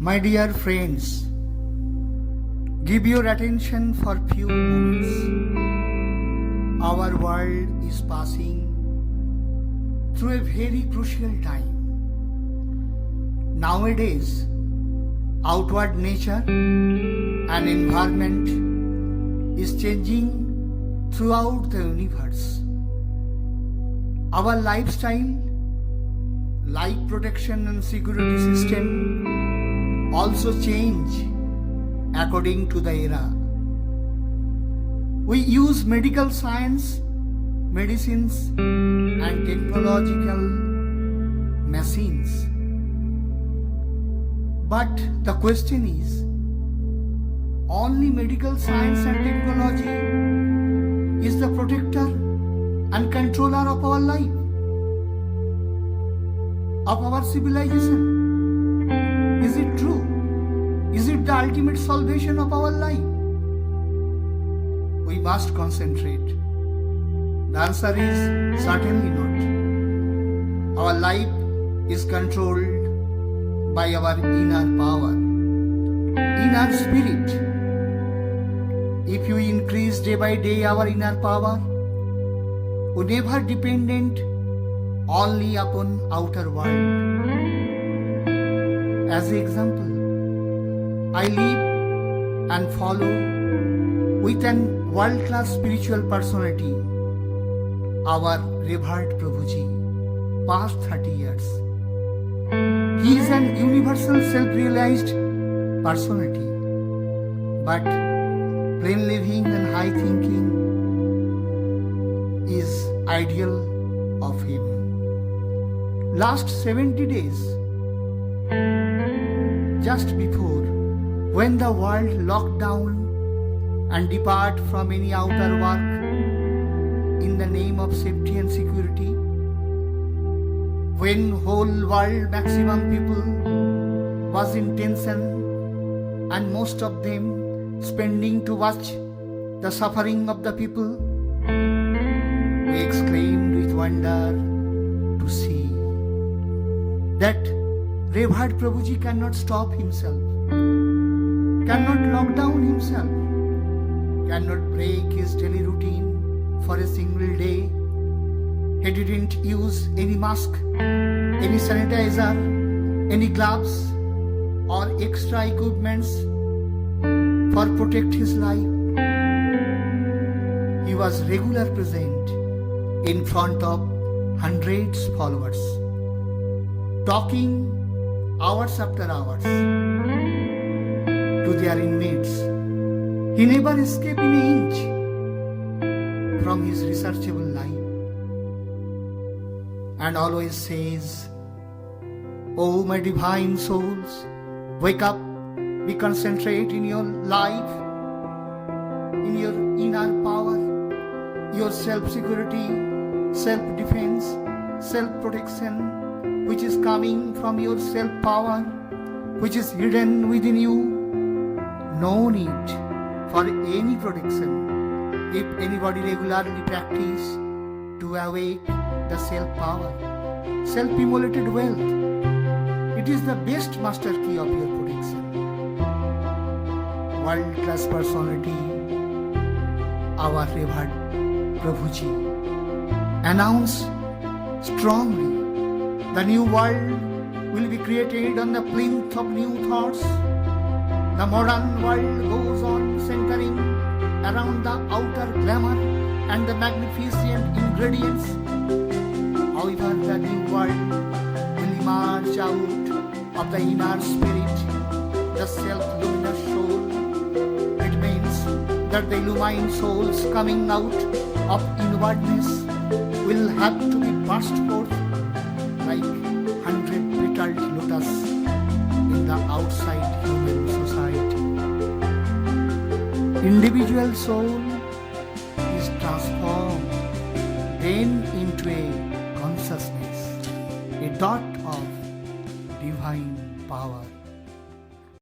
My dear friends, give your attention for few moments. Our world is passing through a very crucial time. Nowadays, outward nature and environment is changing throughout the universe. Our lifestyle, life protection and security system also change according to the era. We use medical science, medicines and technological machines. But the question is, only medical science and technology is the protector and controller of our life, of our civilization? Is it true? Is it the ultimate salvation of our life? We must concentrate. The answer is certainly not. Our life is controlled by our inner power, inner spirit. If you increase day by day our inner power, we never dependent only upon outer world. As an example, I live and follow with an world-class spiritual personality, our revered Prabhuji, past 30 years. He is an universal self-realized personality, but plain living and high thinking is ideal of him. Last 70 days, just before when the world locked down and depart from any outer work in the name of safety and security, when whole world maximum people was in tension and most of them spending to watch the suffering of the people, we exclaimed with wonder to see that revered Prabhuji cannot stop himself, cannot lock down himself, cannot break his daily routine for a single day. He didn't use any mask, any sanitizer, any gloves or extra equipments for protect his life. He was regular present in front of hundreds followers, talking hours after hours to their inmates. He never escaped in an inch from his researchable life, and always says, "Oh my divine souls, wake up, be concentrate in your life, in your inner power, your self-security, self-defense, self-protection, which is coming from your self-power, which is hidden within you. No need for any protection if anybody regularly practice to awake the self-power, self-immolated wealth. It is the best master key of your protection." World-class personality, our revered Prabhuji, announced strongly the new world will be created on the plinth of new thoughts. The modern world goes on centering around the outer glamour and the magnificent ingredients. However, the new world will emerge out of the inner spirit, the self-luminous soul. It means that the illumined souls coming out of inwardness will have to be burst forth like 100 petaled lotus in the outside human society. Individual soul is transformed then into a consciousness, a dot of divine power.